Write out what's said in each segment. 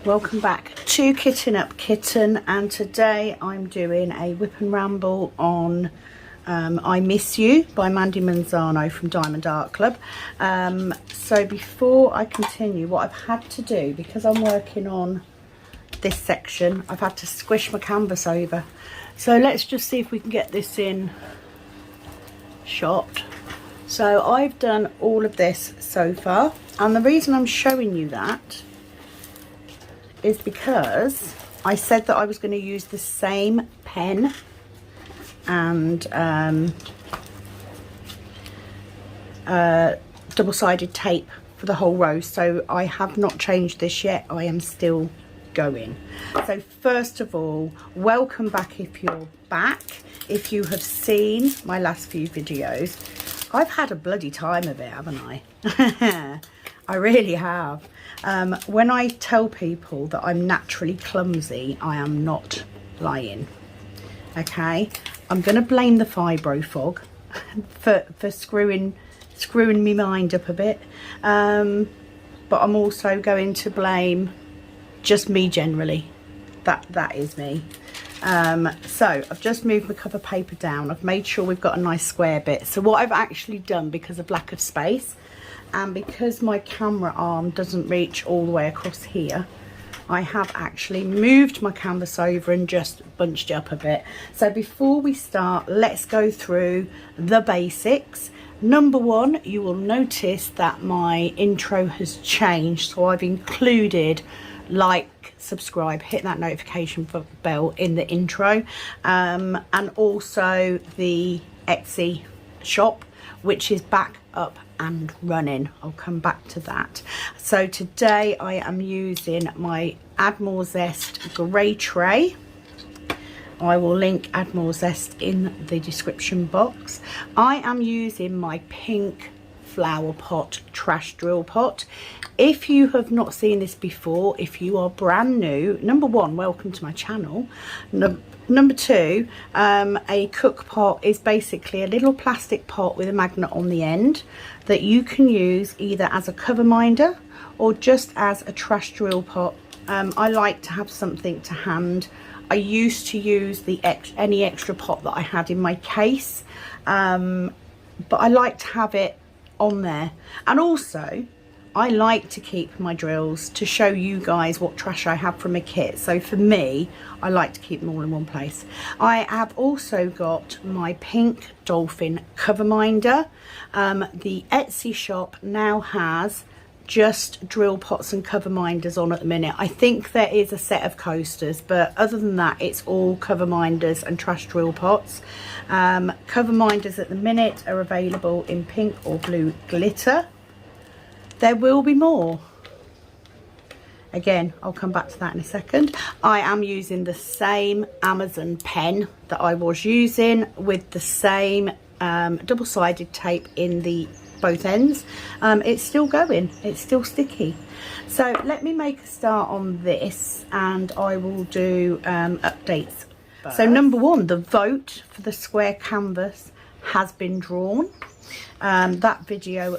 Welcome back to Kitten Up Kitten, and today I'm doing a whip and ramble on I Miss You by Mandy Manzano from Diamond Art Club. So before I continue, what I've had to do, because I'm working on this section, I've had to squish my canvas over. So let's just see if we can get this in shot. So I've done all of this so far, and the reason I'm showing you that is because I said that I was going to use the same pen and double-sided tape for the whole row, so I have not changed this yet. I am still going. So first of all, welcome back if you're back. If you have seen my last few videos, I've had a bloody time of it, haven't I? I really have. When I tell people that I'm naturally clumsy, I am not lying. Okay, I'm going to blame the fibro fog for screwing me mind up a bit, but I'm also going to blame just me generally. That is me. So I've just moved my cover paper down. I've made sure we've got a nice square bit. So what I've actually done, because of lack of space and because my camera arm doesn't reach all the way across here, I have actually moved my canvas over and just bunched it up a bit. So before we start, let's go through the basics. Number one, you will notice that my intro has changed, so I've included like, subscribe, hit that notification bell in the intro, and also the Etsy shop, which is back up and running. I'll come back to that. So today I am using my Add More Zest grey tray. I will link Add More Zest in the description box. I am using my pink flower pot trash drill pot. If you have not seen this before, if you are brand new, number one, welcome to my channel. Number two, a cook pot is basically a little plastic pot with a magnet on the end that you can use either as a cover minder or just as a trash drill pot. I like to have something to hand. I used to use any extra pot that I had in my case, but I like to have it on there. And also I like to keep my drills to show you guys what trash I have from a kit. So for me, I like to keep them all in one place. I have also got my pink dolphin cover minder. The Etsy shop now has just drill pots and cover minders on at the minute. I think there is a set of coasters, but other than that, it's all cover minders and trash drill pots. Cover minders at the minute are available in pink or blue glitter. There will be more. Again, I'll come back to that in a second. I am using the same Amazon pen that I was using with the same double-sided tape in the both ends. It's still going, it's still sticky. So let me make a start on this and I will do updates. So number one, the vote for the square canvas has been drawn. That video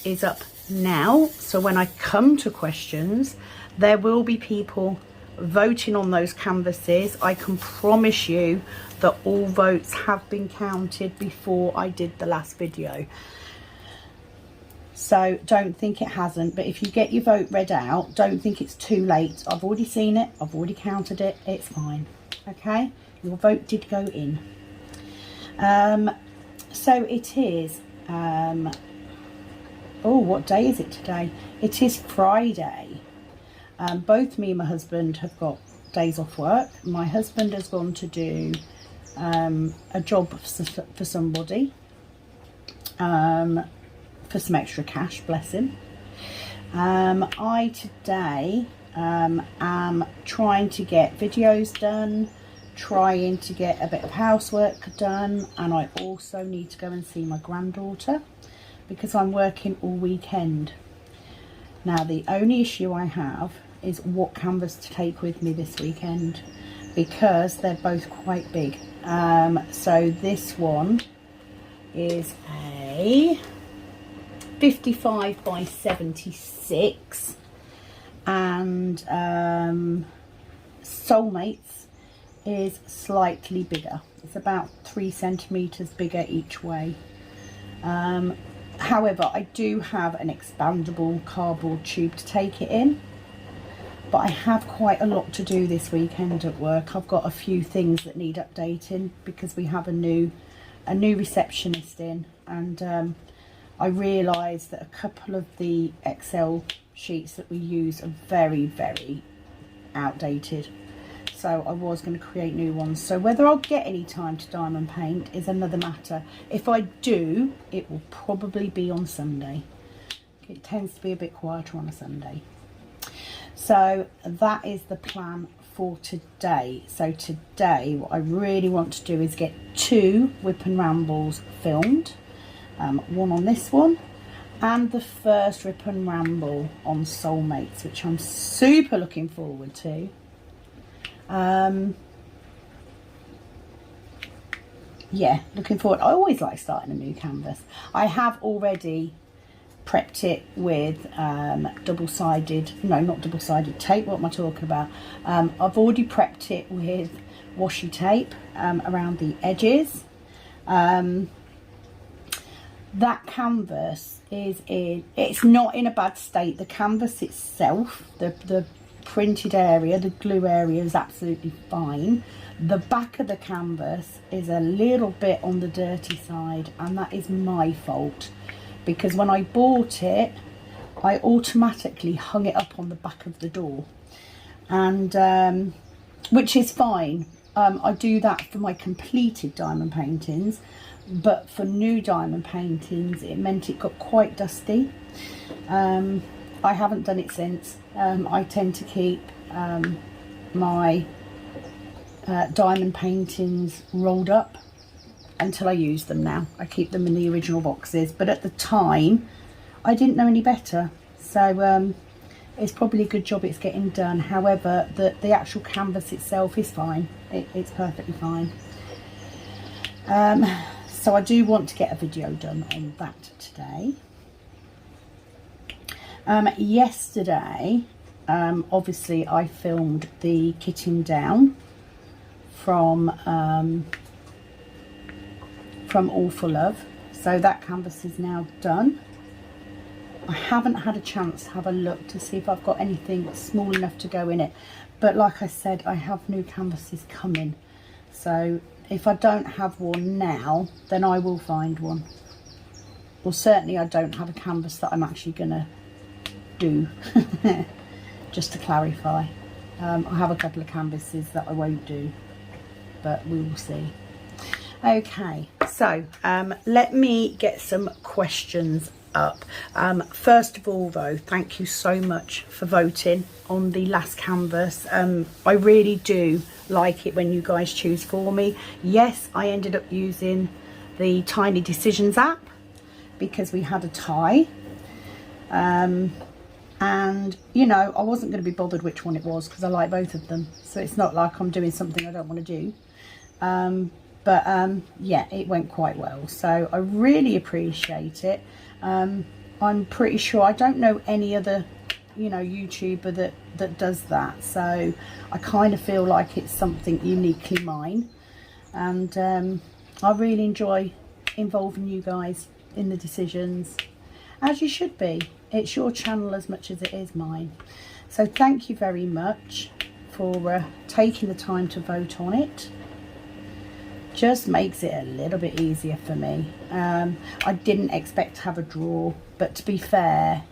is up now, so when I come to questions, there will be people voting on those canvases. I can promise you that all votes have been counted before I did the last video, so don't think it hasn't. But if you get your vote read out, don't think it's too late. I've already seen it, I've already counted it, it's fine. Okay, your vote did go in. So it is oh, what day is it today? It is Friday. Both me and my husband have got days off work. My husband has gone to do a job for somebody, for some extra cash, bless him. I today am trying to get videos done, trying to get a bit of housework done, and I also need to go and see my granddaughter because I'm working all weekend. Now the only issue I have is what canvas to take with me this weekend, because they're both quite big. So this one is a 55 by 76 and Soulmates is slightly bigger. It's about 3 centimeters bigger each way. However, I do have an expandable cardboard tube to take it in, but I have quite a lot to do this weekend at work. I've got a few things that need updating because we have a new receptionist in, and I realised that a couple of the Excel sheets that we use are very, very outdated. So I was going to create new ones. So whether I'll get any time to diamond paint is another matter. If I do, it will probably be on Sunday. It tends to be a bit quieter on a Sunday. So that is the plan for today. So today what I really want to do is get 2 Whip and Rambles filmed. One on this one, and the first Rip and Ramble on Soulmates, which I'm super looking forward to. Yeah, looking forward. I always like starting a new canvas. I have already prepped it with double-sided, no, not double-sided tape. What am I talking about? I've already prepped it with washi tape around the edges. That canvas it's not in a bad state. The canvas itself, the printed area, the glue area is absolutely fine. The back of the canvas is a little bit on the dirty side, and that is my fault, because when I bought it, I automatically hung it up on the back of the door, and which is fine. I do that for my completed diamond paintings, but for new diamond paintings it meant it got quite dusty. I haven't done it since. I tend to keep my diamond paintings rolled up until I use them now. I keep them in the original boxes, but at the time I didn't know any better, so it's probably a good job it's getting done. However, the actual canvas itself is fine. It's perfectly fine. So I do want to get a video done on that today. Yesterday, obviously I filmed the kitting down from All for Love, so that canvas is now done. I haven't had a chance to have a look to see if I've got anything small enough to go in it, but like I said, I have new canvases coming, so if I don't have one now, then I will find one. Well, certainly I don't have a canvas that I'm actually gonna do. Just to clarify, I have a couple of canvases that I won't do, but we will see. Okay, so let me get some questions up. First of all though, thank you so much for voting on the last canvas. I really do like it when you guys choose for me. Yes, I ended up using the Tiny Decisions app because we had a tie, and you know, I wasn't going to be bothered which one it was because I like both of them, so it's not like I'm doing something I don't want to do. Yeah, it went quite well, so I really appreciate it. I'm pretty sure I don't know any other, you know, YouTuber that does that, so I kind of feel like it's something uniquely mine, and I really enjoy involving you guys in the decisions, as you should be. It's your channel as much as it is mine, so thank you very much for taking the time to vote on it. Just makes it a little bit easier for me. I didn't expect to have a draw, but to be fair,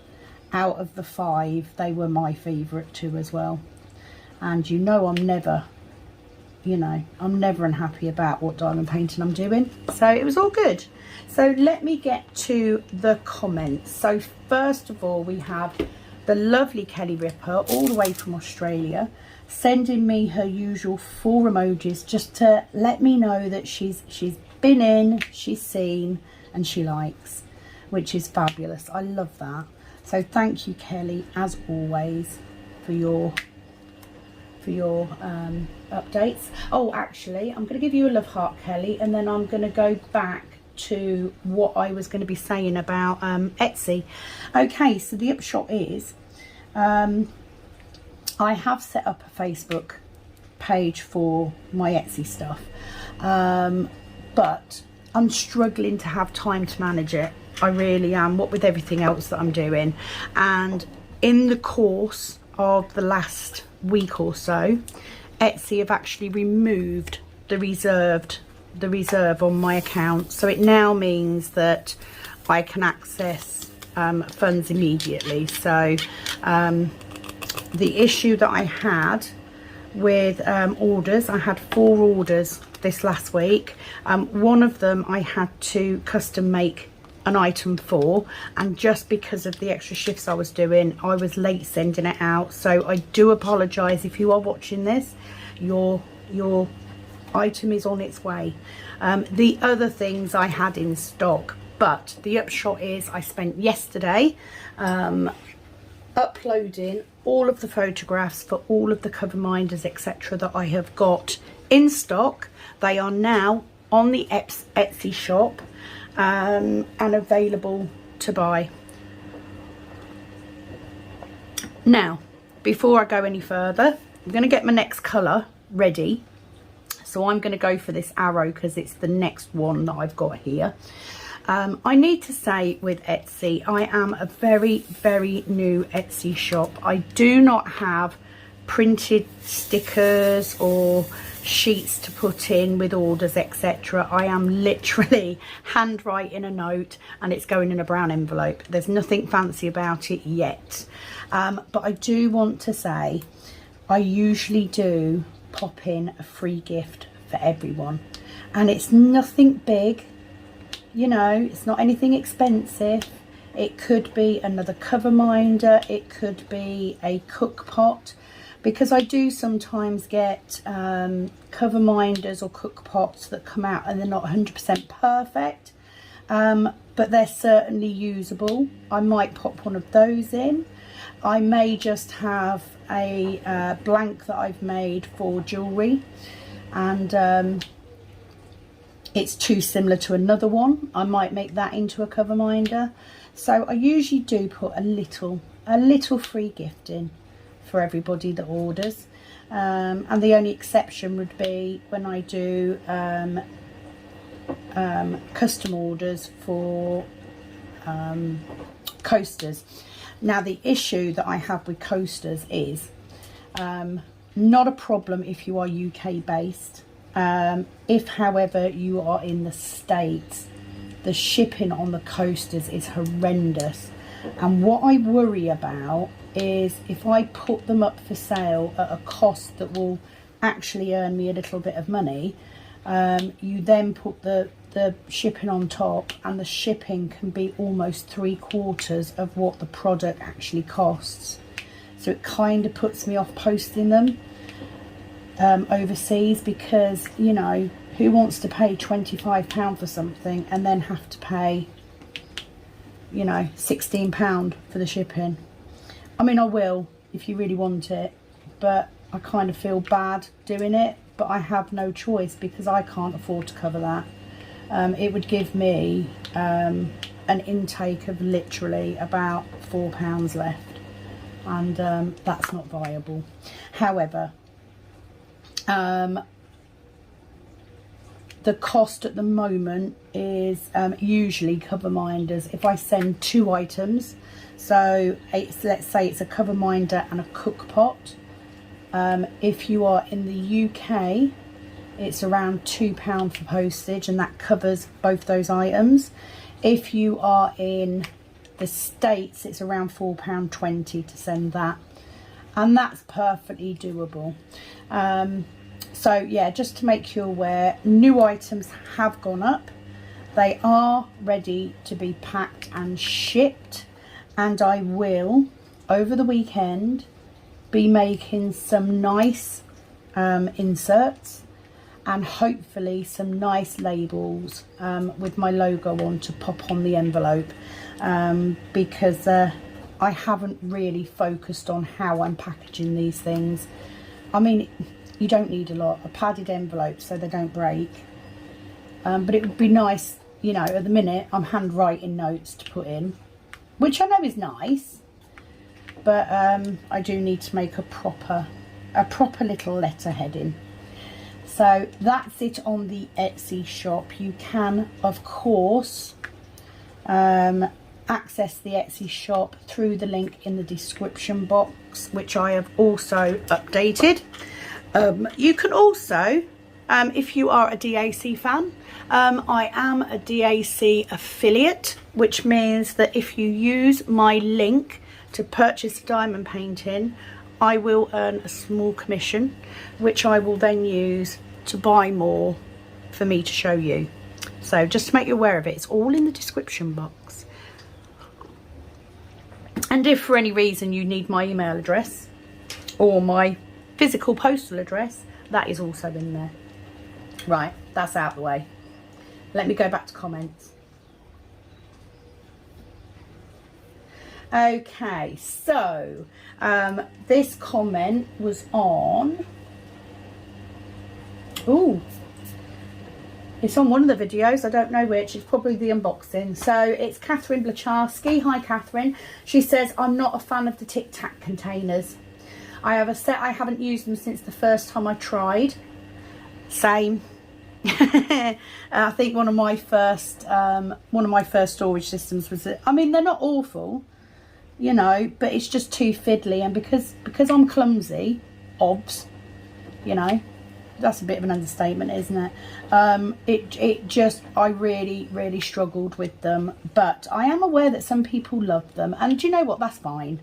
out of the 5 they were my favourite too as well, and you know, I'm never unhappy about what diamond painting I'm doing, so it was all good. So let me get to the comments. So first of all, we have the lovely Kelly Ripper all the way from Australia sending me her usual 4 emojis just to let me know that she's been in, she's seen, and she likes, which is fabulous. I love that. So thank you, Kelly, as always, for your updates. Oh, actually, I'm going to give you a love heart, Kelly, and then I'm going to go back to what I was going to be saying about Etsy. Okay, so the upshot is I have set up a Facebook page for my Etsy stuff, but I'm struggling to have time to manage it. I really am, what with everything else that I'm doing. And in the course of the last week or so, Etsy have actually removed the reserve on my account, so it now means that I can access funds immediately. So the issue that I had with orders, I had 4 orders this last week. One of them I had to custom make an item for, and just because of the extra shifts I was doing, I was late sending it out. So I do apologize if you are watching this. Your item is on its way. The other things I had in stock, but the upshot is I spent yesterday uploading all of the photographs for all of the cover minders, etc., that I have got in stock. They are now on the Etsy shop and available to buy. Now, before I go any further, I'm going to get my next colour ready. So I'm going to go for this arrow because it's the next one that I've got here. I need to say with Etsy, I am a very, very new Etsy shop. I do not have printed stickers or sheets to put in with orders, etc. I am literally handwriting a note and it's going in a brown envelope. There's nothing fancy about it yet. But I do want to say, I usually do pop in a free gift for everyone, and it's nothing big, you know, it's not anything expensive. It could be another cover minder, it could be a cook pot, because I do sometimes get cover minders or cook pots that come out and they're not 100% perfect, but they're certainly usable. I might pop one of those in. I may just have a blank that I've made for jewellery, and it's too similar to another one. I might make that into a cover minder. So I usually do put a little free gift in for everybody that orders, and the only exception would be when I do custom orders for coasters. Now, the issue that I have with coasters is not a problem if you are UK based. If, however, you are in the States, the shipping on the coasters is horrendous. And what I worry about is if I put them up for sale at a cost that will actually earn me a little bit of money, you then put the shipping on top, and the shipping can be almost 3/4 of what the product actually costs. So it kind of puts me off posting them overseas, because, you know, who wants to pay £25 for something and then have to pay, you know, £16 for the shipping? I mean, I will if you really want it, but I kind of feel bad doing it, but I have no choice because I can't afford to cover that. It would give me an intake of literally about £4 left, and that's not viable. However, the cost at the moment is usually cover minders. If I send 2 items, so let's say it's a cover minder and a cook pot, if you are in the UK, it's around £2 for postage, and that covers both those items. If you are in the States, it's around £4.20 to send that, and that's perfectly doable. So yeah, just to make you aware, new items have gone up. They are ready to be packed and shipped, and I will, over the weekend, be making some nice inserts and hopefully some nice labels with my logo on to pop on the envelope, because I haven't really focused on how I'm packaging these things. I mean, you don't need a lot, a padded envelope so they don't break, but it would be nice, you know, at the minute I'm handwriting notes to put in, which I know is nice, but I do need to make a proper little letter heading. So that's it on the Etsy shop. You can, of course, access the Etsy shop through the link in the description box, which I have also updated. You can also, if you are a DAC fan, I am a DAC affiliate, which means that if you use my link to purchase a diamond painting, I will earn a small commission, which I will then use to buy more for me to show you. So just to make you aware of it, it's all in the description box. And if for any reason you need my email address or my physical postal address, that is also in there. Right, that's out of the way. Let me go back to comments. Okay, so this comment was on, ooh, it's on one of the videos, I don't know which, it's probably the unboxing. So it's Catherine Blacharski. Hi Catherine. She says, I'm not a fan of the Tic Tac containers. I have a set, I haven't used them since the first time I tried. Same. I think one of my first storage systems was, I mean, they're not awful, you know, but it's just too fiddly, and because I'm clumsy, obs, you know, that's a bit of an understatement, isn't it? It just, I really struggled with them, but I am aware that some people love them, and do you know what, that's fine,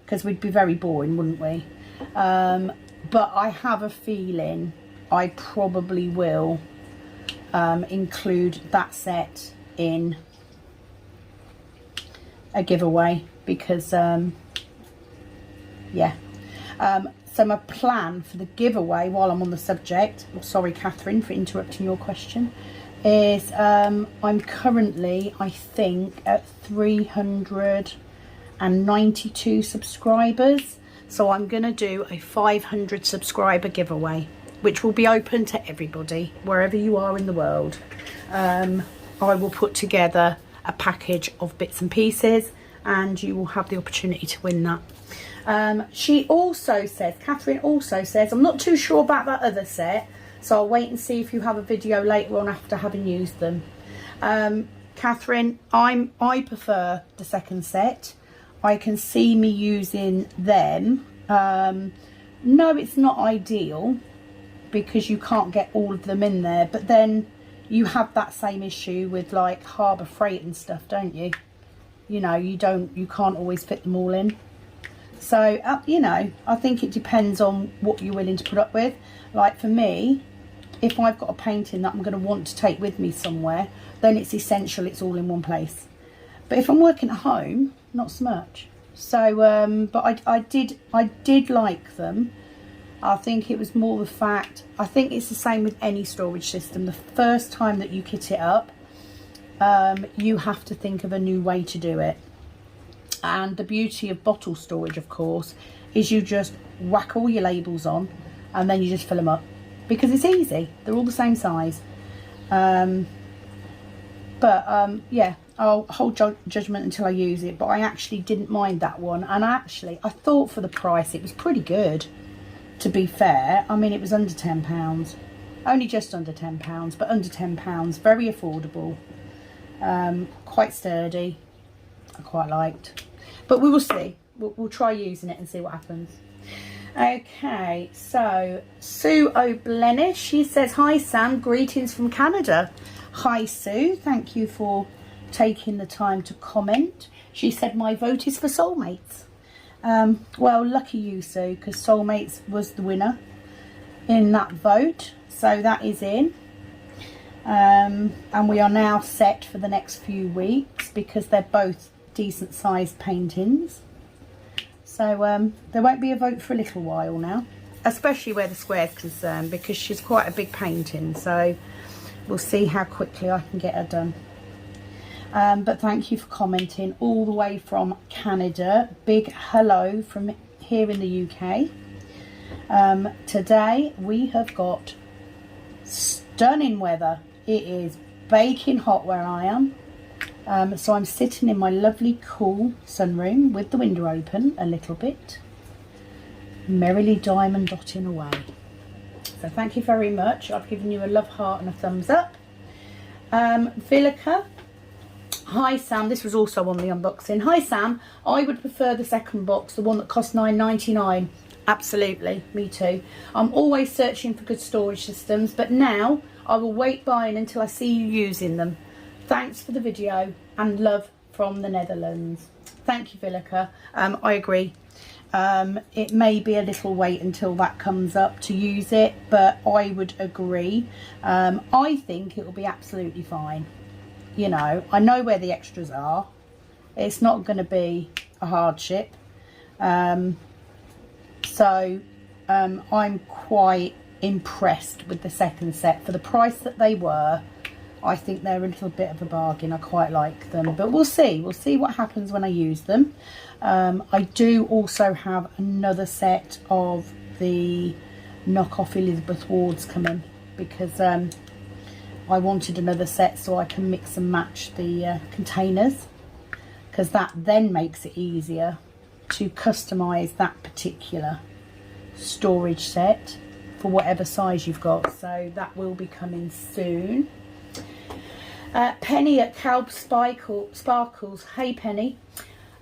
because we'd be very boring, wouldn't we? But I have a feeling I probably will include that set in a giveaway, because yeah. So my plan for the giveaway, while I'm on the subject, sorry Catherine for interrupting your question, is I'm currently, I think, at 392 subscribers. So I'm going to do a 500 subscriber giveaway, which will be open to everybody, wherever you are in the world. I will put together a package of bits and pieces, and you will have the opportunity to win that. She also says, Catherine also says, I'm not too sure about that other set, so I'll wait and see if you have a video later on after having used them. Catherine, I prefer the second set. I can see me using them. No, it's not ideal because you can't get all of them in there, but then you have that same issue with like Harbour Freight and stuff, don't you? You know, you can't always fit them all in. So, you know, I think it depends on what you're willing to put up with. Like for me, if I've got a painting that I'm going to want to take with me somewhere, then it's essential it's all in one place. But if I'm working at home, not so much. So, but I did like them. I think it was more the fact, I think it's the same with any storage system. The first time that you kit it up, you have to think of a new way to do it. And the beauty of bottle storage, of course, is you just whack all your labels on and then you just fill them up, because it's easy. They're all the same size. Yeah, I'll hold judgment until I use it, but I actually didn't mind that one. And I thought for the price it was pretty good, to be fair. I mean, it was under £10, only just under £10, but under £10, very affordable, quite sturdy. I quite liked, but we will see. We'll try using it and see what happens. Okay, so Sue O'Blenish, she says, hi Sam, greetings from Canada. Hi Sue, thank you for taking the time to comment. She said, my vote is for Soulmates. Well, lucky you, Sue, because Soulmates was the winner in that vote, so that is in. And we are now set for the next few weeks because they're both decent sized paintings. So there won't be a vote for a little while now, especially where the square's concerned, because she's quite a big painting, so we'll see how quickly I can get her done. But thank you for commenting all the way from Canada. Big hello from here in the UK. Today we have got stunning weather. It is baking hot where I am. So I'm sitting in my lovely cool sunroom with the window open a little bit, merrily diamond dotting away. So thank you very much. I've given you a love heart and a thumbs up. Villica, hi Sam, this was also on the unboxing. Hi Sam, I would prefer the second box, the one that cost $9.99. Absolutely, me too. I'm always searching for good storage systems, but now I will wait buying until I see you using them. Thanks for the video and love from the Netherlands. Thank you, Villica. I agree. It may be a little wait until that comes up to use it, but I would agree. I think it will be absolutely fine. You know, I know where the extras are. It's not going to be a hardship. So I'm quite impressed with the second set. For the price that they were, I think they're a little bit of a bargain. I quite like them, but we'll see what happens when I use them. I do also have another set of the knockoff Elizabeth Wards coming, because I wanted another set so I can mix and match the containers, because that then makes it easier to customize that particular storage set for whatever size you've got. So that will be coming soon. Penny at Calb Sparkles. Hey Penny.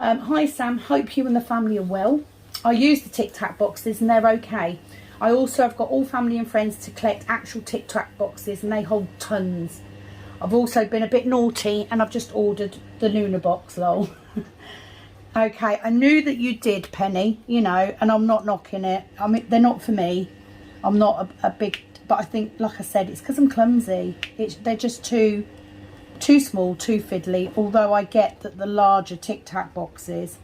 Hi Sam, hope you and the family are well. I use the Tic Tac boxes and they're okay. I also have got all family and friends to collect actual Tic Tac boxes and they hold tons. I've also been a bit naughty and I've just ordered the Luna box, lol. Okay, I knew that you did, Penny, you know, and I'm not knocking it. I mean, they're not for me. I'm not a big, but I think, like I said, it's because I'm clumsy. They're just too small, too fiddly, although I get that the larger Tic Tac boxes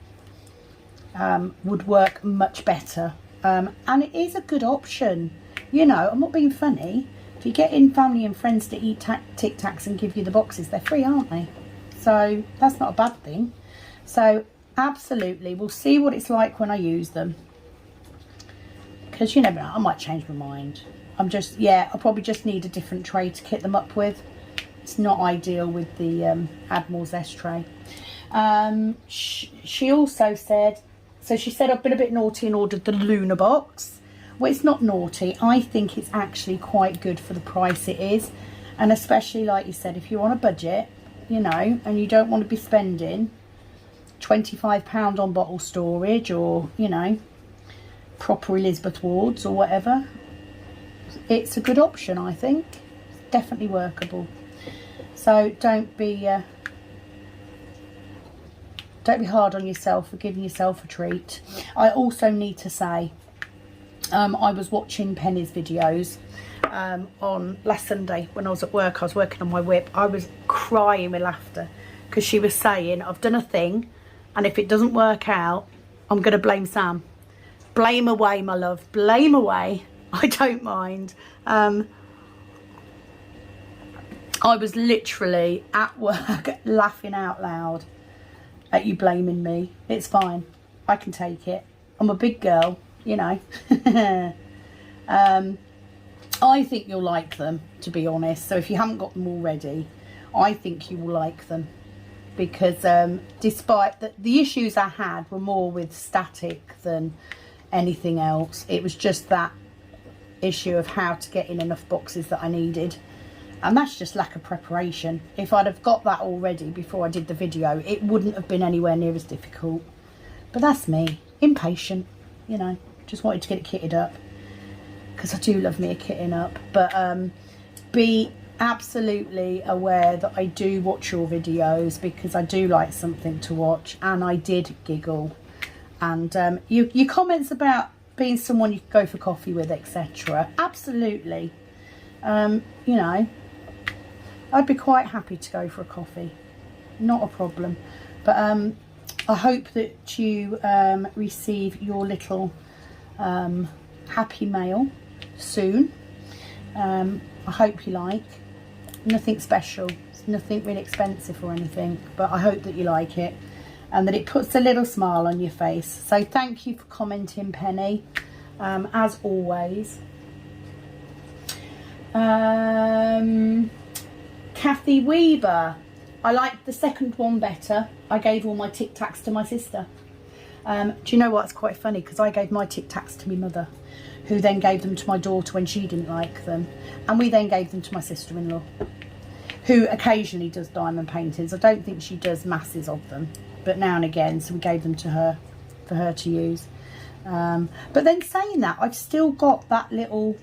would work much better. And it is a good option. You know, I'm not being funny. If you get in family and friends to eat Tic Tacs and give you the boxes, they're free, aren't they? So that's not a bad thing. So absolutely, we'll see what it's like when I use them. Because you never know, I might change my mind. I'll probably just need a different tray to kit them up with. It's not ideal with the Admiral Zest tray. She also said, she said I've been a bit naughty and ordered the Luna box. Well, it's not naughty. I think it's actually quite good for the price it is. And especially, like you said, if you're on a budget, you know, and you don't want to be spending £25 on bottle storage or, you know, proper Elizabeth Wards or whatever, it's a good option, I think. It's definitely workable. So don't be hard on yourself for giving yourself a treat. I also need to say, I was watching Penny's videos on last Sunday when I was at work. I was working on my whip. I was crying with laughter because she was saying, I've done a thing and if it doesn't work out, I'm going to blame Sam. Blame away, my love. Blame away. I don't mind. I was literally at work laughing out loud at you blaming me. It's fine. I can take it. I'm a big girl, you know. I think you'll like them, to be honest. So if you haven't got them already, I think you will like them. Because despite the issues I had were more with static than anything else. It was just that issue of how to get in enough boxes that I needed. And that's just lack of preparation. If I'd have got that already before I did the video, it wouldn't have been anywhere near as difficult. But that's me, impatient, you know, just wanted to get it kitted up. Because I do love me a kitting up. But be absolutely aware that I do watch your videos because I do like something to watch. And I did giggle. And your comments about being someone you could go for coffee with, etc. Absolutely. You know, I'd be quite happy to go for a coffee, not a problem. But I hope that you receive your little happy mail soon. I hope you like. Nothing special, it's nothing really expensive or anything, but I hope that you like it and that it puts a little smile on your face. So thank you for commenting, Penny, as always. Kathy Weaver, I liked the second one better. I gave all my Tic Tacs to my sister. Do you know what? It's quite funny because I gave my Tic Tacs to my mother, who then gave them to my daughter when she didn't like them. And we then gave them to my sister-in-law, who occasionally does diamond paintings. I don't think she does masses of them, but now and again. So we gave them to her for her to use. But then saying that, I've still got that little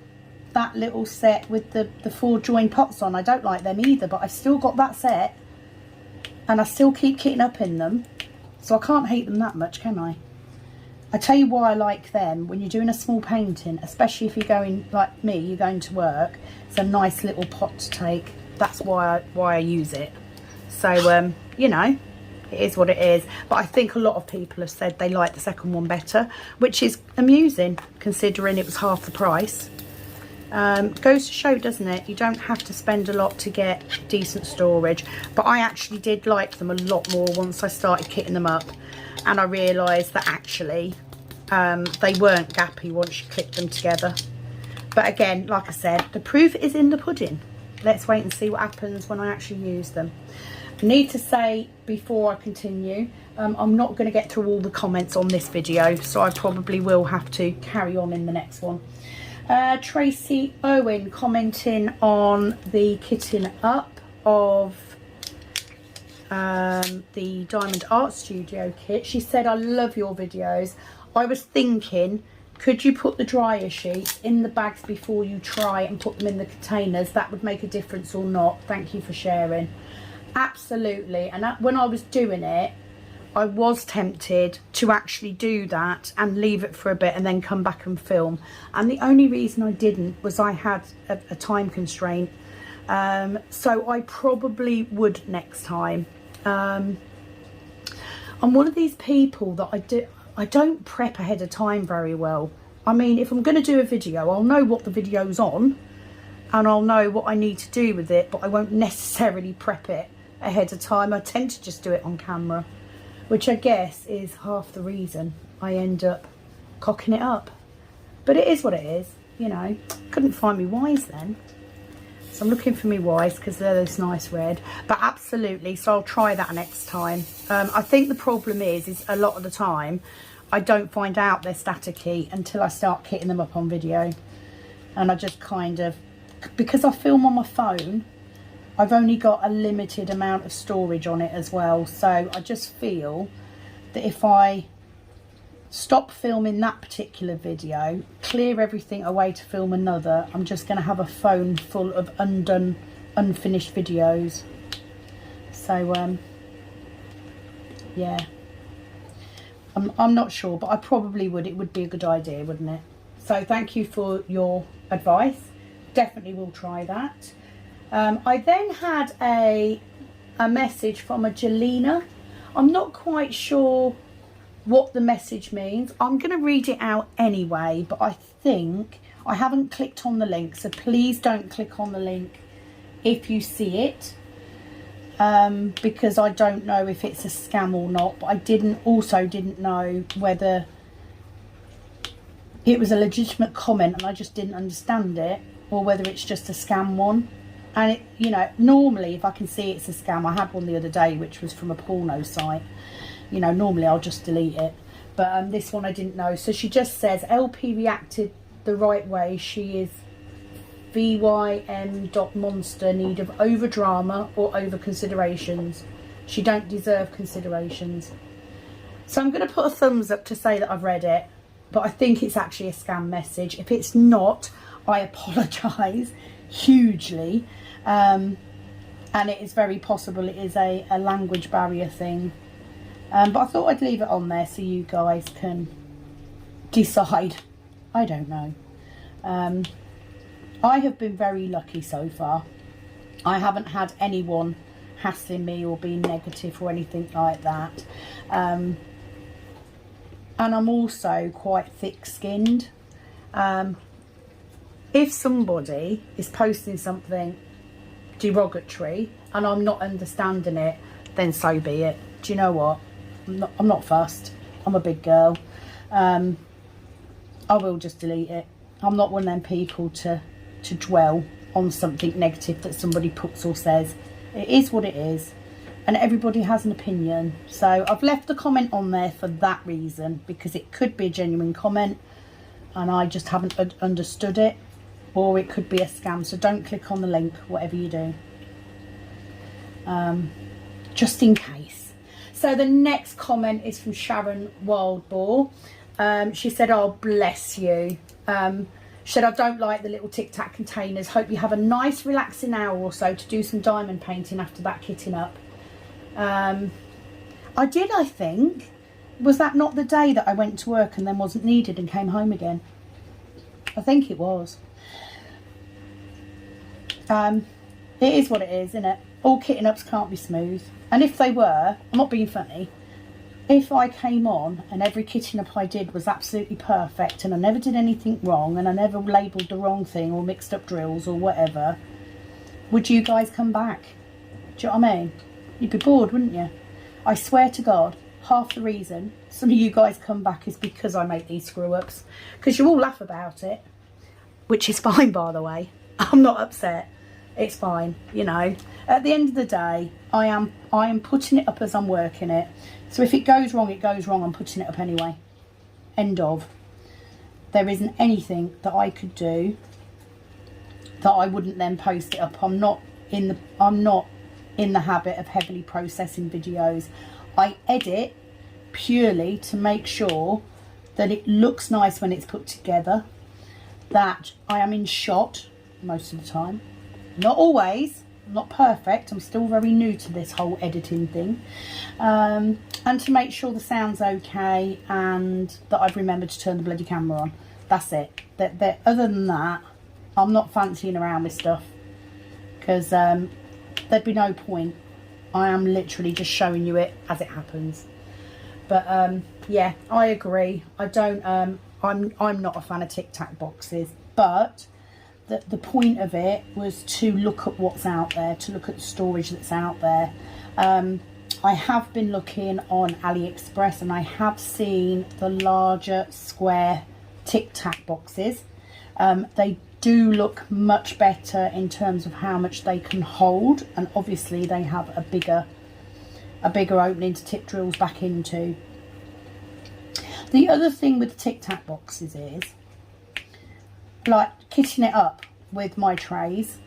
set with the 4 join pots on. I don't like them either, but I've still got that set, and I still keep kitting up in them, so I can't hate them that much, can I? I tell you why I like them. When you're doing a small painting, especially if you're going like me, you're going to work, it's a nice little pot to take. That's why I use it. So you know, it is what it is. But I think a lot of people have said they like the second one better, which is amusing considering it was half the price. Goes to show, doesn't it? You don't have to spend a lot to get decent storage. But I actually did like them a lot more once I started kitting them up, and I realised that actually they weren't gappy once you click them together. But again, like I said, the proof is in the pudding. Let's wait and see what happens when I actually use them. I need to say before I continue, I'm not going to get through all the comments on this video, so I probably will have to carry on in the next one. Tracy Owen commenting on the kitting up of the Diamond Art Studio kit. She said, I love your videos. I was thinking, could you put the dryer sheet in the bags before you try and put them in the containers? That would make a difference or not. Thank you for sharing. Absolutely. And when I was doing it, I was tempted to actually do that and leave it for a bit and then come back and film. And the only reason I didn't was I had a time constraint. So I probably would next time. I'm one of these people that I don't prep ahead of time very well. I mean, if I'm going to do a video, I'll know what the video's on and I'll know what I need to do with it, but I won't necessarily prep it ahead of time. I tend to just do it on camera, which I guess is half the reason I end up cocking it up. But it is what it is, you know. Couldn't find me Wise then. So I'm looking for me Wise because they're this nice red. But absolutely, so I'll try that next time. I think the problem is a lot of the time I don't find out they're staticky until I start kitting them up on video. And I just kind of, because I film on my phone, I've only got a limited amount of storage on it as well. So I just feel that if I stop filming that particular video, clear everything away to film another, I'm just going to have a phone full of undone, unfinished videos. So, yeah. I'm not sure, but I probably would. It would be a good idea, wouldn't it? So thank you for your advice. Definitely will try that. I then had a message from a Jelena. I'm not quite sure what the message means. I'm going to read it out anyway, but I think I haven't clicked on the link, so please don't click on the link if you see it, because I don't know if it's a scam or not. But I also didn't know whether it was a legitimate comment and I just didn't understand it, or whether it's just a scam one. And it, you know, normally if I can see it's a scam, I had one the other day which was from a porno site. You know, normally I'll just delete it, but this one I didn't know. So she just says, LP reacted the right way. She is VYM.monster, need of over drama or over considerations. She don't deserve considerations. So I'm going to put a thumbs up to say that I've read it, but I think it's actually a scam message. If it's not, I apologise hugely. And it is very possible it is a language barrier thing. But I thought I'd leave it on there so you guys can decide. I don't know. I have been very lucky so far. I haven't had anyone hassling me or being negative or anything like that. And I'm also quite thick-skinned. If somebody is posting something derogatory and I'm not understanding it, then so be it. Do you know what? I'm not fussed. I'm a big girl. I will just delete it. I'm not one of them people to dwell on something negative that somebody puts or says. It is what it is. and everybody has an opinion. So I've left the comment on there for that reason, because it could be a genuine comment and I just haven't understood it, or it could be a scam. So don't click on the link, whatever you do, just in case. So the next comment is from Sharon Wildboar. She said, oh bless you. She said, I don't like the little Tic Tac containers. Hope you have a nice relaxing hour or so to do some diamond painting after that kitting up. I did, I think. Was that not the day that I went to work and then wasn't needed and came home again? I think it was. It is what it is, isn't it? All kitting ups can't be smooth. And if they were, I'm not being funny, if I came on and every kitting up I did was absolutely perfect and I never did anything wrong and I never labelled the wrong thing or mixed up drills or whatever, would you guys come back? Do you know what I mean? You'd be bored, wouldn't you? I swear to God, half the reason some of you guys come back is because I make these screw ups. Because you all laugh about it, which is fine, by the way. I'm not upset. It's fine, you know. At the end of the day, I am putting it up as I'm working it. So if it goes wrong, it goes wrong. I'm putting it up anyway. End of. There isn't anything that I could do that I wouldn't then post it up. I'm not in the habit of heavily processing videos. I edit purely to make sure that it looks nice when it's put together, that I am in shot most of the time. Not always, not perfect. I'm still very new to this whole editing thing. And to make sure the sound's okay and that I've remembered to turn the bloody camera on. That's it. Other than that, I'm not fancying around with stuff, because there'd be no point. I am literally just showing you it as it happens. But yeah, I agree. I don't. I'm not a fan of Tic Tac boxes, but the point of it was to look at what's out there, to look at the storage that's out there. I have been looking on AliExpress and I have seen the larger square Tic Tac boxes. They do look much better in terms of how much they can hold, and obviously they have a bigger opening to tip drills back into. The other thing with the Tic Tac boxes is, like, kitting it up with my trays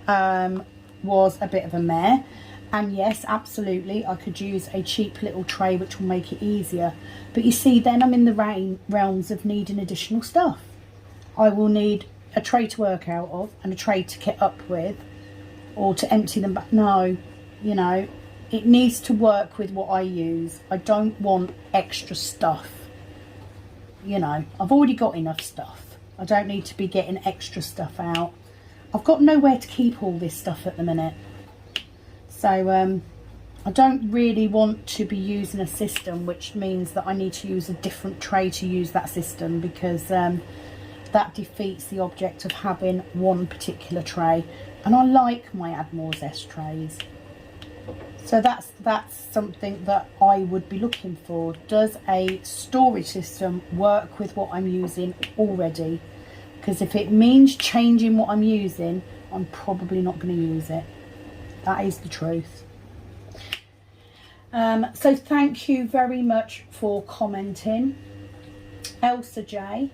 was a bit of a mare. And yes, absolutely, I could use a cheap little tray which will make it easier. But you see, then I'm in the realms of needing additional stuff. I will need a tray to work out of and a tray to kit up with, or to empty them back. No, you know, it needs to work with what I use. I don't want extra stuff. You know, I've already got enough stuff. I don't need to be getting extra stuff out. I've got nowhere to keep all this stuff at the minute. So I don't really want to be using a system which means that I need to use a different tray to use that system, because that defeats the object of having one particular tray. And I like my Admore's S trays. So that's something that I would be looking for. Does a storage system work with what I'm using already? Because if it means changing what I'm using, I'm probably not going to use it. That is the truth. So thank you very much for commenting. Elsa J,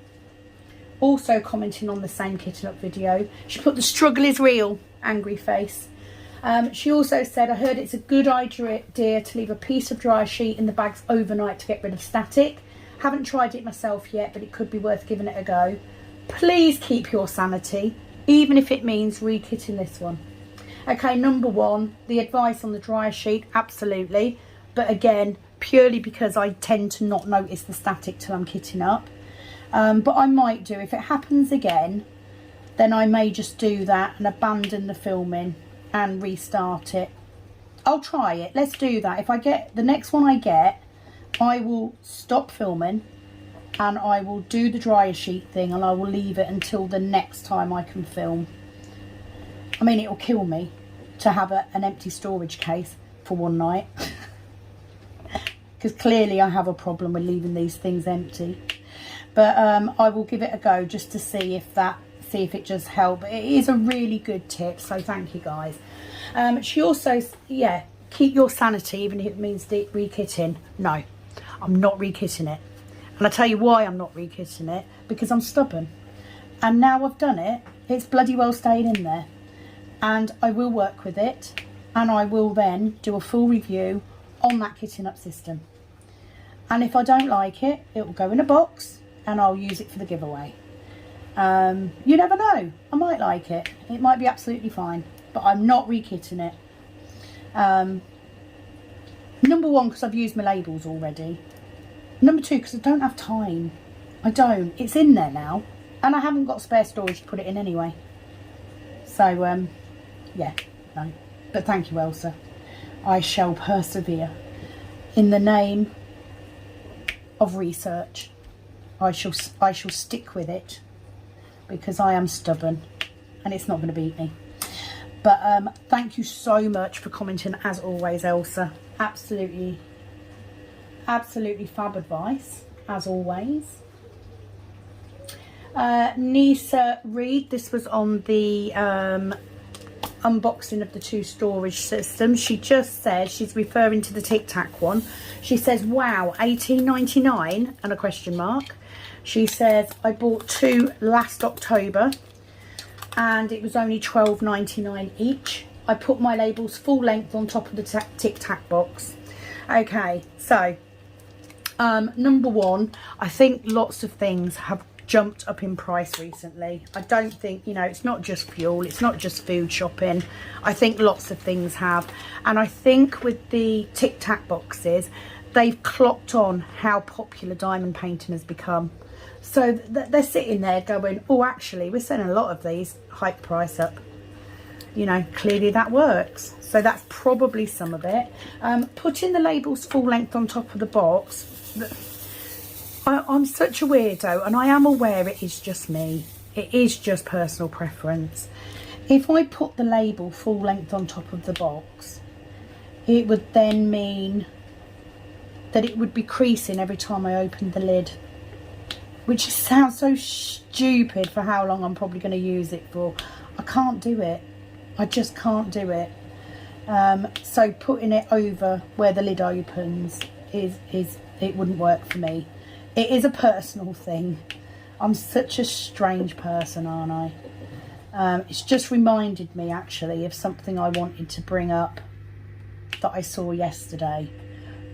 also commenting on the same kitten up video. She put, the struggle is real, angry face. She also said, I heard it's a good idea to leave a piece of dryer sheet in the bags overnight to get rid of static. Haven't tried it myself yet, but it could be worth giving it a go. Please keep your sanity, even if it means re-kitting this one. Okay, number one, the advice on the dryer sheet, absolutely. But again, purely because I tend to not notice the static till I'm kitting up. But I might do, if it happens again, then I may just do that and abandon the filming and restart it. I'll try it. Let's do that. If I get the next one I get, I will stop filming and I will do the dryer sheet thing, and I will leave it until the next time I can film. I mean, it'll kill me to have an empty storage case for one night, because clearly I have a problem with leaving these things empty. But I will give it a go just to see if it does help. It is a really good tip, so thank you guys. She also, yeah, keep your sanity, even if it means re-kitting. No, I'm not re-kitting it. And I tell you why I'm not re-kitting it, because I'm stubborn. And now I've done it, it's bloody well staying in there. And I will work with it, and I will then do a full review on that kitting up system. And if I don't like it, it will go in a box and I'll use it for the giveaway. You never know, I might like it. It might be absolutely fine, but I'm not re-kitting it. Number one, because I've used my labels already. Number two, because I don't have time. I don't. It's in there now, and I haven't got spare storage to put it in anyway. So, yeah, no. But thank you, Elsa. I shall persevere. In the name of research, I shall stick with it, because I am stubborn, and it's not going to beat me. But thank you so much for commenting, as always, Elsa. Absolutely fab advice, as always. Nisa Reed, this was on the unboxing of the 2 storage systems. She just said, she's referring to the Tic Tac one. She says, wow, $18.99 and a question mark. She says, I bought 2 last October and it was only $12.99 each. I put my labels full length on top of the Tic Tac box. Okay, so number one, I think lots of things have jumped up in price recently. I don't think, you know, it's not just fuel, it's not just food shopping. I think lots of things have. And I think with the Tic Tac boxes, they've clocked on how popular diamond painting has become. So they're sitting there going, oh, actually, we're selling a lot of these, hike price up. You know, clearly that works. So that's probably some of it. Putting the labels full length on top of the box, I'm such a weirdo, and I am aware it is just me. It is just personal preference. If I put the label full length on top of the box, it would then mean that it would be creasing every time I opened the lid, which sounds so stupid for how long I'm probably going to use it for. I can't do it. I just can't do it. So putting it over where the lid opens it wouldn't work for me. It is a personal thing. I'm such a strange person, aren't I? It's just reminded me actually of something I wanted to bring up that I saw yesterday.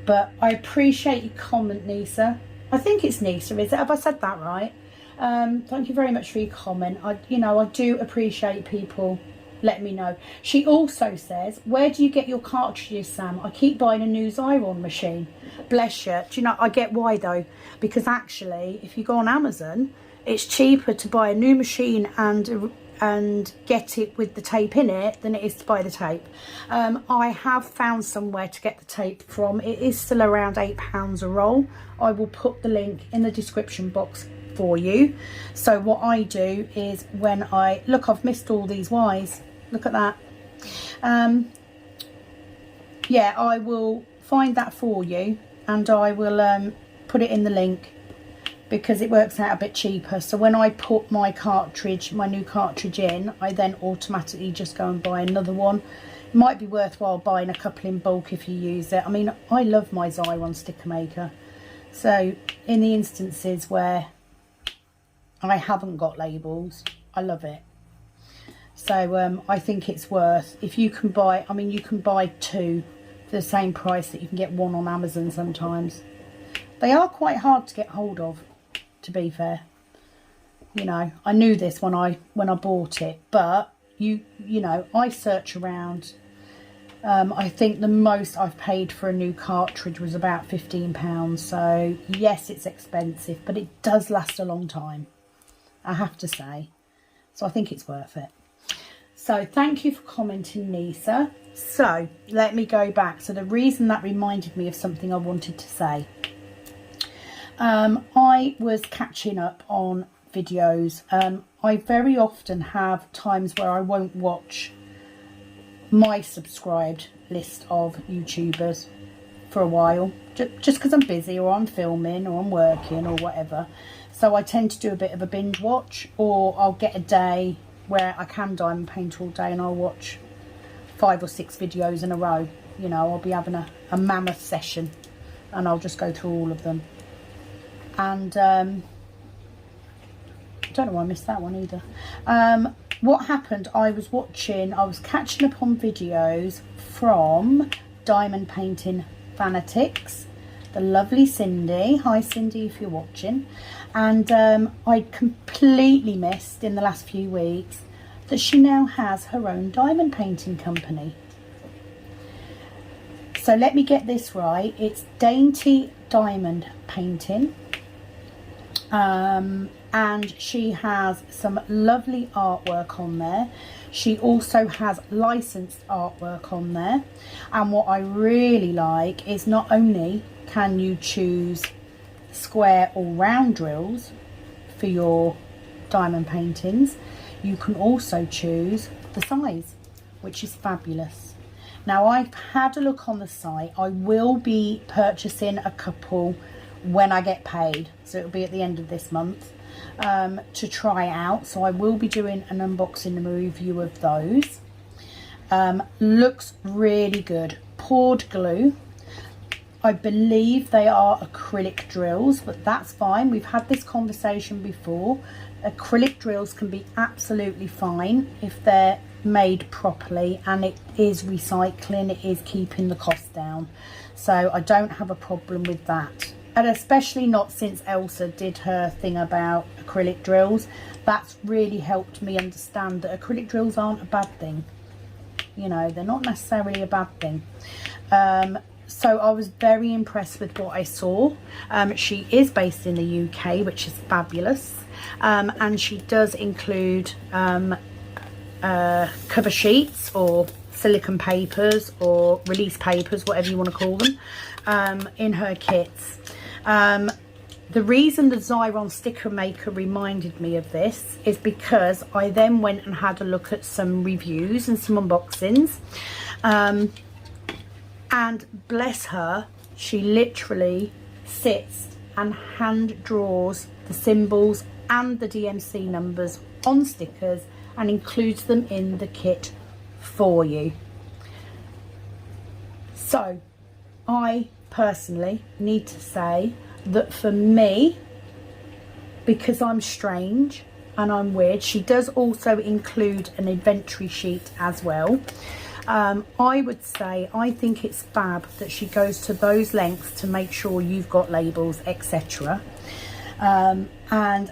But I appreciate your comment, Nisa. I think it's Nisa, is it? Have I said that right? Thank you very much for your comment. I do appreciate people letting me know. She also says, where do you get your cartridges, Sam? I keep buying a new Xyron machine. Bless you. Do you know, I get why though, because actually if you go on Amazon, it's cheaper to buy a new machine and get it with the tape in it than it is to buy the tape. I have found somewhere to get the tape from. It is still around £8 a roll. I will put the link in the description box for you. So what I do is when look, I've missed all these Y's. Look at that. Yeah, I will find that for you, and I will put it in the link, because it works out a bit cheaper. So when I put my new cartridge in, I then automatically just go and buy another one. It might be worthwhile buying a couple in bulk if you use it. I mean, I love my Xyron sticker maker. So in the instances where I haven't got labels, I love it. So I think it's worth, if you can buy, I mean, you can buy 2 for the same price that you can get 1 on Amazon sometimes. They are quite hard to get hold of, to be fair. You know, I knew this when I bought it, but you know, I search around. I think the most I've paid for a new cartridge was about £15. So yes, it's expensive, but it does last a long time, I have to say. So I think it's worth it. So thank you for commenting, Nisa. So let me go back. So the reason that reminded me of something I wanted to say. I was catching up on videos. I very often have times where I won't watch my subscribed list of YouTubers for a while, just because I'm busy, or I'm filming, or I'm working, or whatever. So I tend to do a bit of a binge watch, or I'll get a day where I can diamond paint all day and I'll watch 5 or 6 videos in a row, you know, I'll be having a mammoth session, and I'll just go through all of them. And I don't know why I missed that one either. What happened, I was catching up on videos from Diamond Painting Fanatics, the lovely Cindy. Hi Cindy, if you're watching. And I completely missed in the last few weeks that she now has her own diamond painting company. So let me get this right. It's Dainty Diamond Painting. And she has some lovely artwork on there. She also has licensed artwork on there. And what I really like is not only can you choose square or round drills for your diamond paintings, you can also choose the size, which is fabulous. Now, I've had a look on the site. I will be purchasing a couple when I get paid, so it'll be at the end of this month, to try out. So I will be doing an unboxing and a review of those. Looks really good. Poured glue. I believe they are acrylic drills, but that's fine. We've had this conversation before. Acrylic drills can be absolutely fine if they're made properly, and it is recycling, it is keeping the cost down. So I don't have a problem with that. And especially not since Elsa did her thing about acrylic drills. That's really helped me understand that acrylic drills aren't a bad thing. You know, they're not necessarily a bad thing. So I was very impressed with what I saw. She is based in the UK, which is fabulous. And she does include cover sheets or silicone papers or release papers, whatever you want to call them, in her kits. The reason the Xyron sticker maker reminded me of this is because I then went and had a look at some reviews and some unboxings. And bless her, she literally sits and hand draws the symbols and the DMC numbers on stickers and includes them in the kit for you. So I personally need to say that for me, because I'm strange and I'm weird, she does also include an inventory sheet as well. I would say I think it's fab that she goes to those lengths to make sure you've got labels, etc. And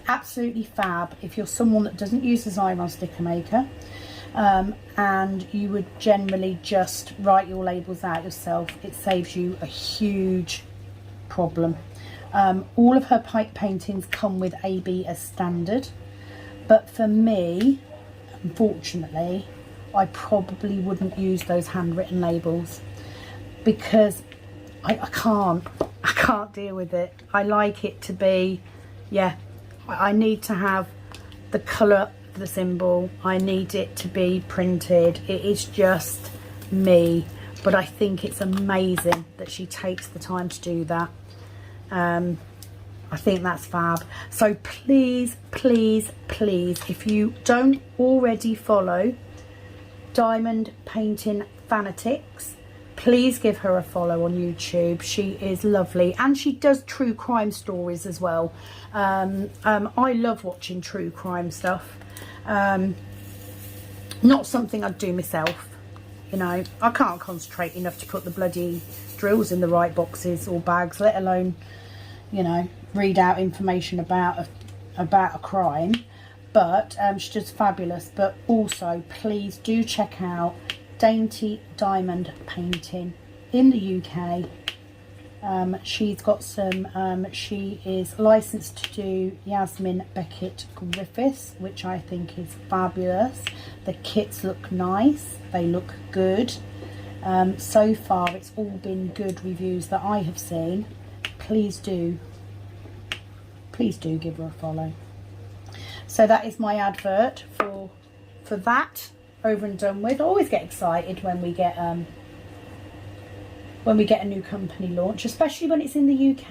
absolutely fab if you're someone that doesn't use the Xyron sticker maker, and you would generally just write your labels out yourself. It saves you a huge problem. All of her pipe paintings come with AB as standard, but for me, unfortunately, I probably wouldn't use those handwritten labels because I can't deal with it. I like it to be, yeah, I need to have the colour of the symbol. I need it to be printed. It is just me, but I think it's amazing that she takes the time to do that. I think that's fab. So please, please, please, if you don't already follow Diamond Painting Fanatics, please give her a follow on YouTube. She is lovely, and she does true crime stories as well. I love watching true crime stuff. Not something I'd do myself, you know. I can't concentrate enough to put the bloody drills in the right boxes or bags, let alone, you know, read out information about a crime. But she does fabulous. But also, please do check out Dainty Diamond Painting in the UK. She's got some, she is licensed to do Yasmin Beckett Griffiths, which I think is fabulous. The kits look nice, they look good. So far it's all been good reviews that I have seen. Please do give her a follow. So that is my advert for that, over and done with. I always get excited when we get a new company launch, especially when it's in the UK.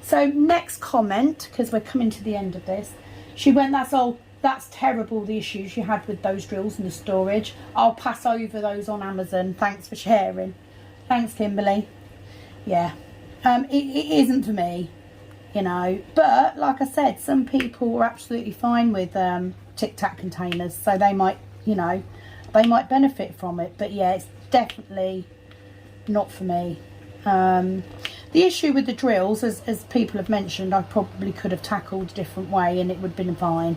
So next comment, because we're coming to the end of this, she went, that's terrible, the issues you had with those drills and the storage. I'll pass over those on Amazon, thanks for sharing. Thanks, Kimberly. Yeah, it isn't for me, you know, but like I said, some people are absolutely fine with Tic Tac containers, so they might, you know, they might benefit from it. But yeah, it's definitely not for me. The issue with the drills, as people have mentioned, I probably could have tackled a different way and it would have been fine.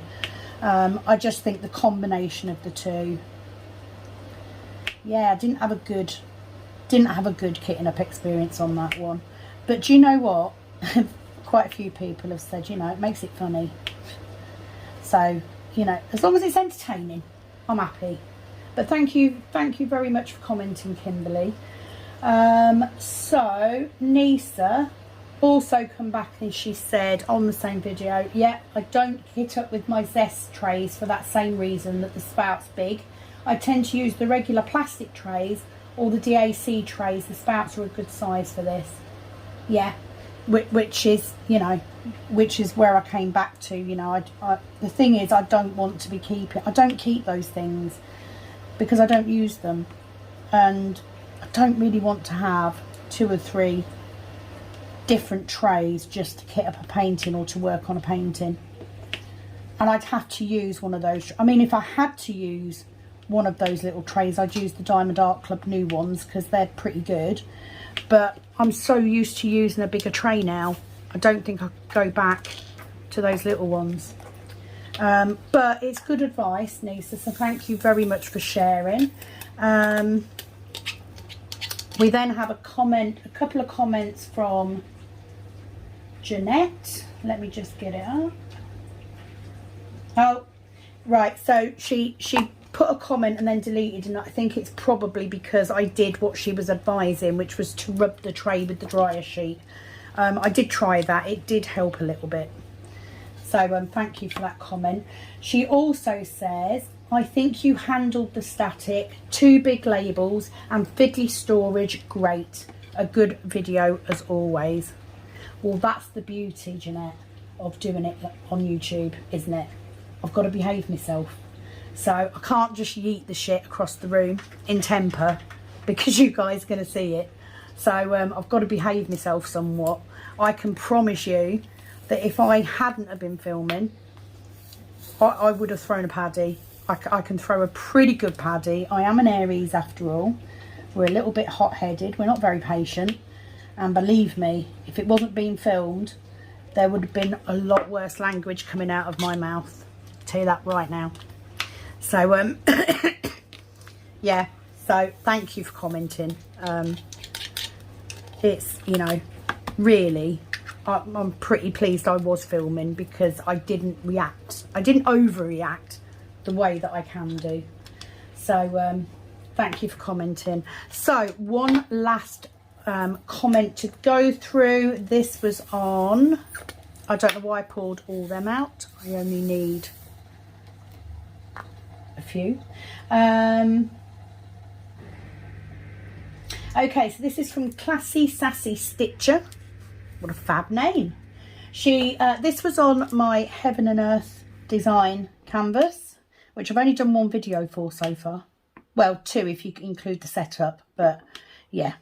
I just think the combination of the two, yeah, I didn't have a good kitting up experience on that one. But do you know what? Quite a few people have said, you know, it makes it funny. So, you know, as long as it's entertaining, I'm happy. But thank you very much for commenting, Kimberly. So Nisa also come back and she said on the same video, yeah, I don't hit up with my zest trays for that same reason, that the spout's big. I tend to use the regular plastic trays or the DAC trays. The spouts are a good size for this. Yeah, which is, you know, which is where I came back to. You know, the thing is, I don't want to be I don't keep those things because I don't use them, and I don't really want to have 2 or 3 different trays just to kit up a painting or to work on a painting. And I'd have to use one of those. I mean, if I had to use one of those little trays, I'd use the Diamond Art Club new ones because they're pretty good. But I'm so used to using a bigger tray now, I don't think I'll go back to those little ones. But it's good advice, Nisa, so thank you very much for sharing. We then have a couple of comments from Jeanette. Let me just get it up. Oh, right, so she put a comment and then deleted, and I think it's probably because I did what she was advising, which was to rub the tray with the dryer sheet. I did try that. It did help a little bit. So thank you for that comment. She also says, I think you handled the static, 2 big labels and fiddly storage great. A good video as always. Well, that's the beauty, Jeanette, of doing it on YouTube, isn't it? I've got to behave myself. So I can't just yeet the shit across the room in temper because you guys are going to see it. So I've got to behave myself somewhat. I can promise you that if I hadn't have been filming, I would have thrown a paddy. I can throw a pretty good paddy. I am an Aries after all. We're a little bit hot-headed. We're not very patient. And believe me, if it wasn't being filmed, there would have been a lot worse language coming out of my mouth. I'll tell you that right now. So, yeah. So, thank you for commenting. It's, you know, really, I'm pretty pleased I was filming because I didn't react. I didn't overreact the way that I can do. So thank you for commenting. So one last comment to go through. This was on, I don't know why I pulled all them out. I only need a few. Okay, so this is from Classy Sassy Stitcher. What a fab name. This was on my Heaven and Earth design canvas, which I've only done 1 video for so far. Well, 2 if you include the setup, but yeah,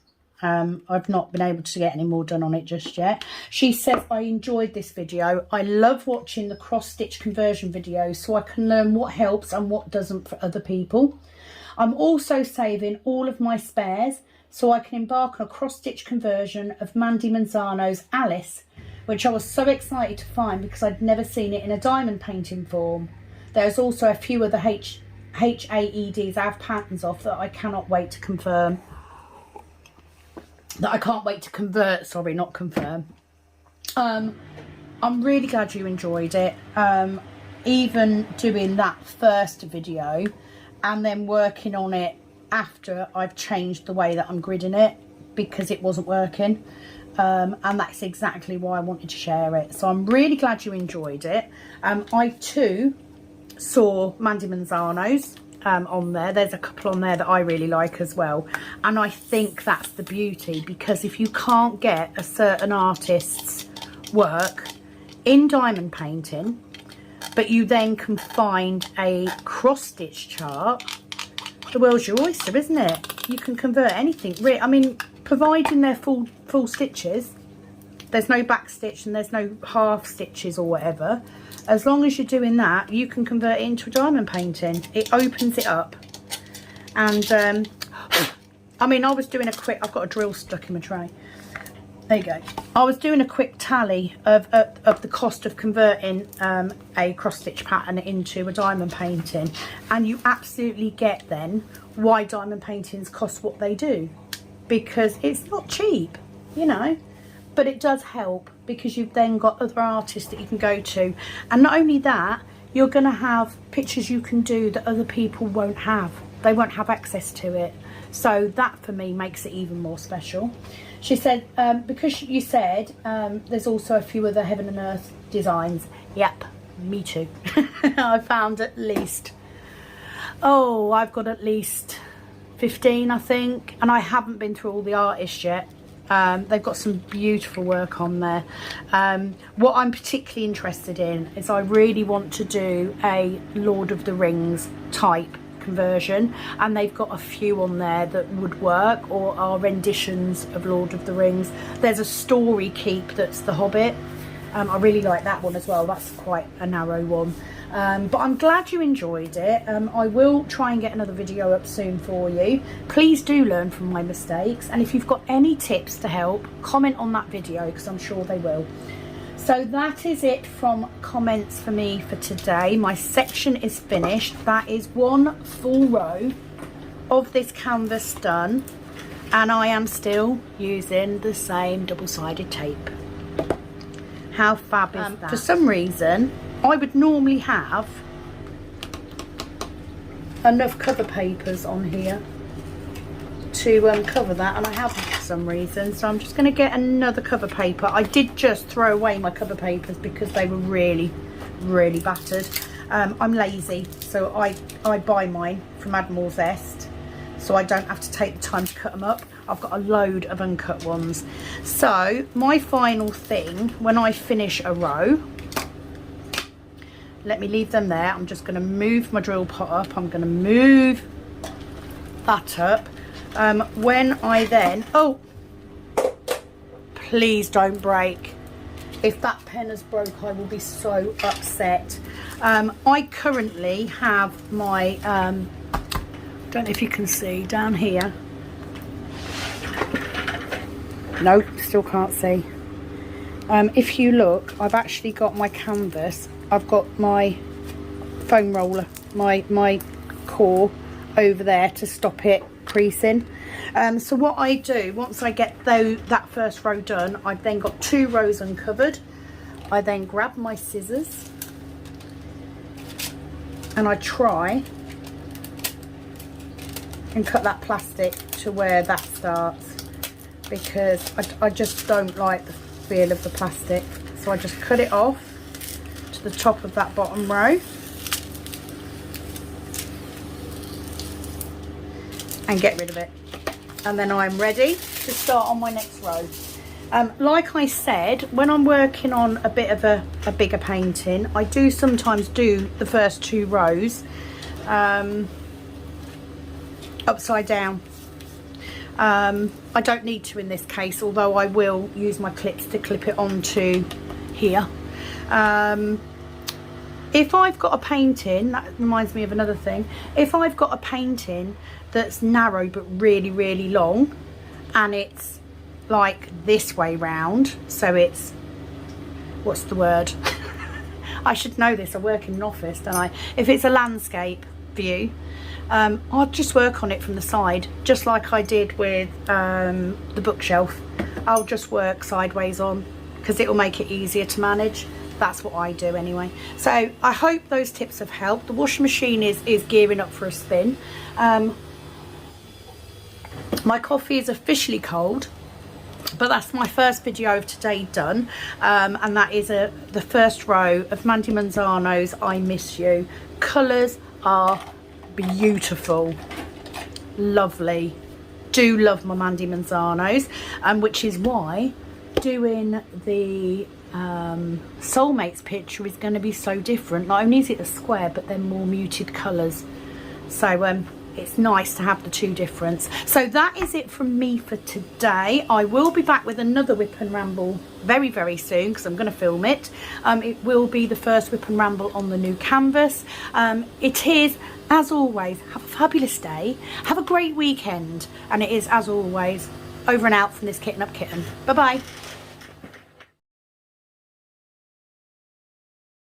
I've not been able to get any more done on it just yet. She says, I enjoyed this video. I love watching the cross-stitch conversion videos so I can learn what helps and what doesn't for other people. I'm also saving all of my spares so I can embark on a cross-stitch conversion of Mandy Manzano's Alice, which I was so excited to find because I'd never seen it in a diamond painting form. There's also a few other HAEDs I have patterns of that I cannot wait to confirm. That I can't wait to convert, sorry, not confirm. I'm really glad you enjoyed it. Even doing that first video and then working on it after I've changed the way that I'm gridding it because it wasn't working. And that's exactly why I wanted to share it. So I'm really glad you enjoyed it. I too saw Mandy Manzano's on there. There's a couple on there that I really like as well, and I think that's the beauty, because if you can't get a certain artist's work in diamond painting but you then can find a cross-stitch chart, the world's your oyster, isn't it? You can convert anything. I mean, providing they're full stitches, there's no back stitch and there's no half stitches or whatever. As long as you're doing that, you can convert it into a diamond painting. It opens it up. And I mean, I was doing a quick, I've got a drill stuck in my tray. There you go. I was doing a quick tally of the cost of converting a cross stitch pattern into a diamond painting, and you absolutely get then why diamond paintings cost what they do, because it's not cheap, you know, but it does help because you've then got other artists that you can go to, and not only that, you're going to have pictures you can do that other people won't have. They won't have access to it. So that for me makes it even more special. She said, because you said there's also a few other heaven and earth designs. Yep, me too. I found at least, oh, I've got at least 15, I think. And I haven't been through all the artists yet. They've got some beautiful work on there. What I'm particularly interested in is I really want to do a Lord of the Rings type conversion, and they've got a few on there that would work, or are renditions of Lord of the Rings. There's a story keep that's The Hobbit. I really like that one as well. That's quite a narrow one, but I'm glad you enjoyed it. I will try and get another video up soon for you. Please do learn from my mistakes, and if you've got any tips to help, comment on that video because I'm sure they will. So that is it from comments for me for today. My section is finished. That is one full row of this canvas done, and I am still using the same double-sided tape. How fab is that? For some reason, I would normally have enough cover papers on here to cover that, and I haven't for some reason, so I'm just going to get another cover paper. I did just throw away my cover papers because they were really battered. I'm lazy, so I buy mine from Admiral Zest, so I don't have to take the time to cut them up. I've got a load of uncut ones. So my final thing, when I finish a row, let me leave them there. I'm just going to move my drill pot up. I'm going to move that up. When I then, oh, please don't break. If that pen has broke, I will be so upset. I currently have my, don't know if you can see down here. No, still can't see. If you look, I've actually got my canvas. I've got my foam roller, my core over there to stop it creasing. So what I do, once I get that first row done, I've then got 2 rows uncovered. I then grab my scissors and I try and cut that plastic to where that starts, because I just don't like the feel of the plastic. So I just cut it off to the top of that bottom row and get rid of it, and then I'm ready to start on my next row. Like I said, when I'm working on a bit of a bigger painting, I do sometimes do the first 2 rows upside down. I don't need to in this case, although I will use my clips to clip it onto here. If I've got a painting, that reminds me of another thing, if I've got a painting that's narrow but really long, and it's like this way round, so it's, what's the word? I should know this, I work in an office, don't I? If it's a landscape view, I'll just work on it from the side, just like I did with the bookshelf. I'll just work sideways on, because it will make it easier to manage. That's what I do anyway. So I hope those tips have helped. The washing machine is gearing up for a spin. My coffee is officially cold, but that's my first video of today done, and that is the first row of Mandy Manzano's I Miss You. Colours are beautiful, lovely. Do love my Mandy Manzano's, which is why doing the Soulmates picture is going to be so different. Not only is it a square, but then more muted colours. So it's nice to have the two difference. So that is it from me for today. I will be back with another Whip and Ramble very, very soon, because I'm going to film it. It will be the first Whip and Ramble on the new canvas. It is, as always, have a fabulous day, have a great weekend, and it is, as always, over and out from this Kitten Up Kitten. Bye bye.